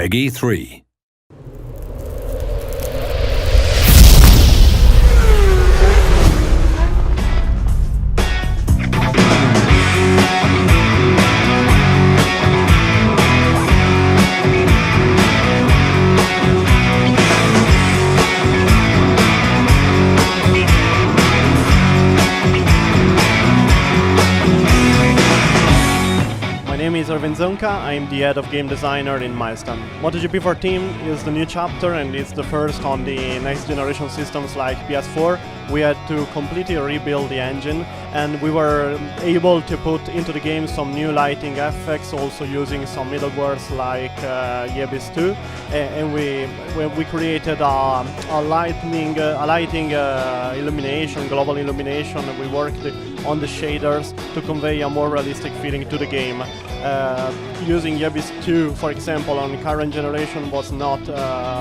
Peggy 3. My name is Erwin Zonka. I'm the head of game designer in Milestone. MotoGP 14 is the new chapter and it's the first on the next generation systems like PS4. We had to completely rebuild the engine and we were able to put into the game some new lighting effects, also using some middlewares like Yebis 2. And we created a lighting illumination, global illumination. We worked on the shaders to convey a more realistic feeling to the game. Using Yebis 2, for example, on current generation was not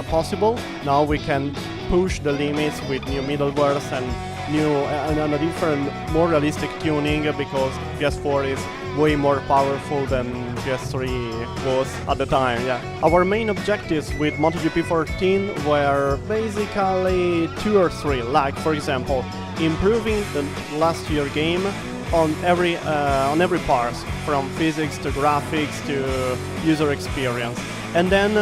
possible. Now we can push the limits with new middlewares and a different, more realistic tuning, because PS4 is way more powerful than PS3 was at the time. Yeah. Our main objectives with MotoGP 14 were basically 2 or 3, like for example, improving the last year game on every part, from physics to graphics to user experience, and then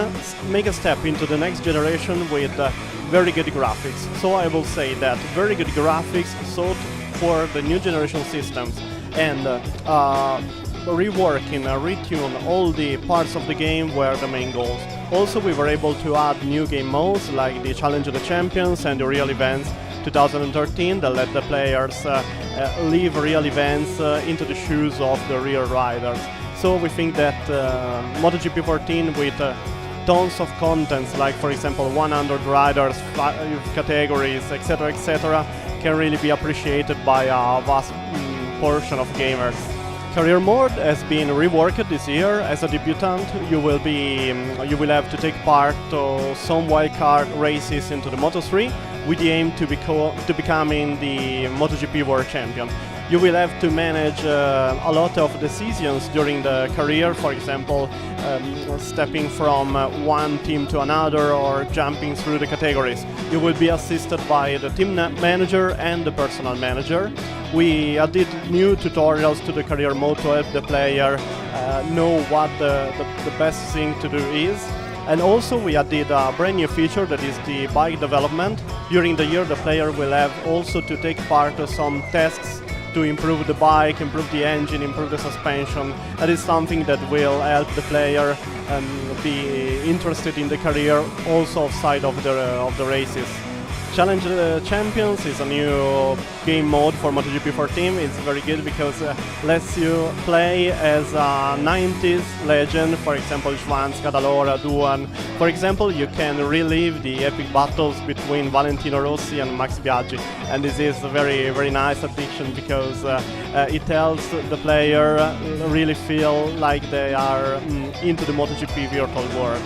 make a step into the next generation with very good graphics. So I will say that very good graphics sought for the new generation systems, and reworking, retune all the parts of the game were the main goals. Also, we were able to add new game modes like the Challenge of the Champions and the Real Events 2013 that let the players live real events into the shoes of the real riders. So we think that MotoGP 14 with tons of contents, like for example 100 riders, 5 categories, etc., can really be appreciated by a vast portion of gamers. Career mode has been reworked this year. As a debutant, you will have to take part of some wildcard races into the Moto3 with the aim to becoming the MotoGP World Champion. You will have to manage a lot of decisions during the career, for example, stepping from one team to another or jumping through the categories. You will be assisted by the team manager and the personal manager. We added new tutorials to the career mode to help the player know what the best thing to do is. And also we added a brand new feature that is the bike development. During the year the player will have also to take part of some tasks to improve the bike, improve the engine, improve the suspension. That is something that will help the player be interested in the career also outside of the races. Challenge the Champions is a new game mode for MotoGP 14. It's very good because it lets you play as a 90s legend, for example Schwanz, Cadalora, Duan. For example, you can relive the epic battles between Valentino Rossi and Max Biaggi, and this is a very, very nice addition because it helps the player really feel like they are into the MotoGP virtual world.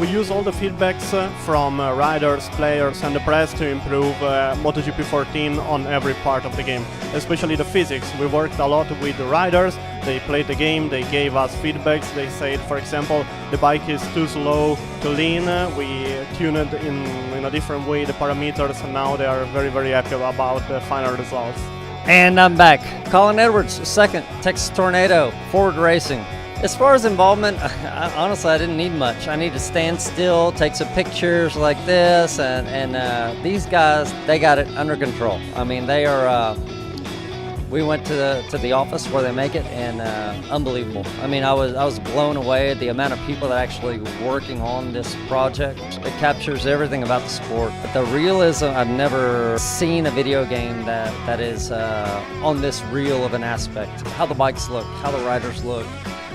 We use all the feedbacks from riders, players and the press to improve MotoGP 14 on every part of the game, especially the physics. We worked a lot with the riders, they played the game, they gave us feedbacks, they said, for example, the bike is too slow to lean, we tuned in a different way the parameters, and now they are very, very happy about the final results. And I'm back. Colin Edwards, second, Texas Tornado, Ford Racing. As far as involvement, honestly, I didn't need much. I need to stand still, take some pictures like this, and these guys, they got it under control. I mean, they are. We went to the office where they make it, and unbelievable. I mean, I was blown away at the amount of people that are actually working on this project. It captures everything about the sport. But the realism, I've never seen a video game that is on this real of an aspect. How the bikes look, how the riders look.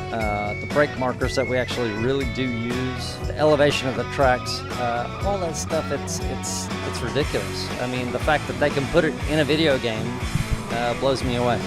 The brake markers that we actually really do use, the elevation of the tracks, all that stuff, it's ridiculous. I mean, the fact that they can put it in a video game blows me away.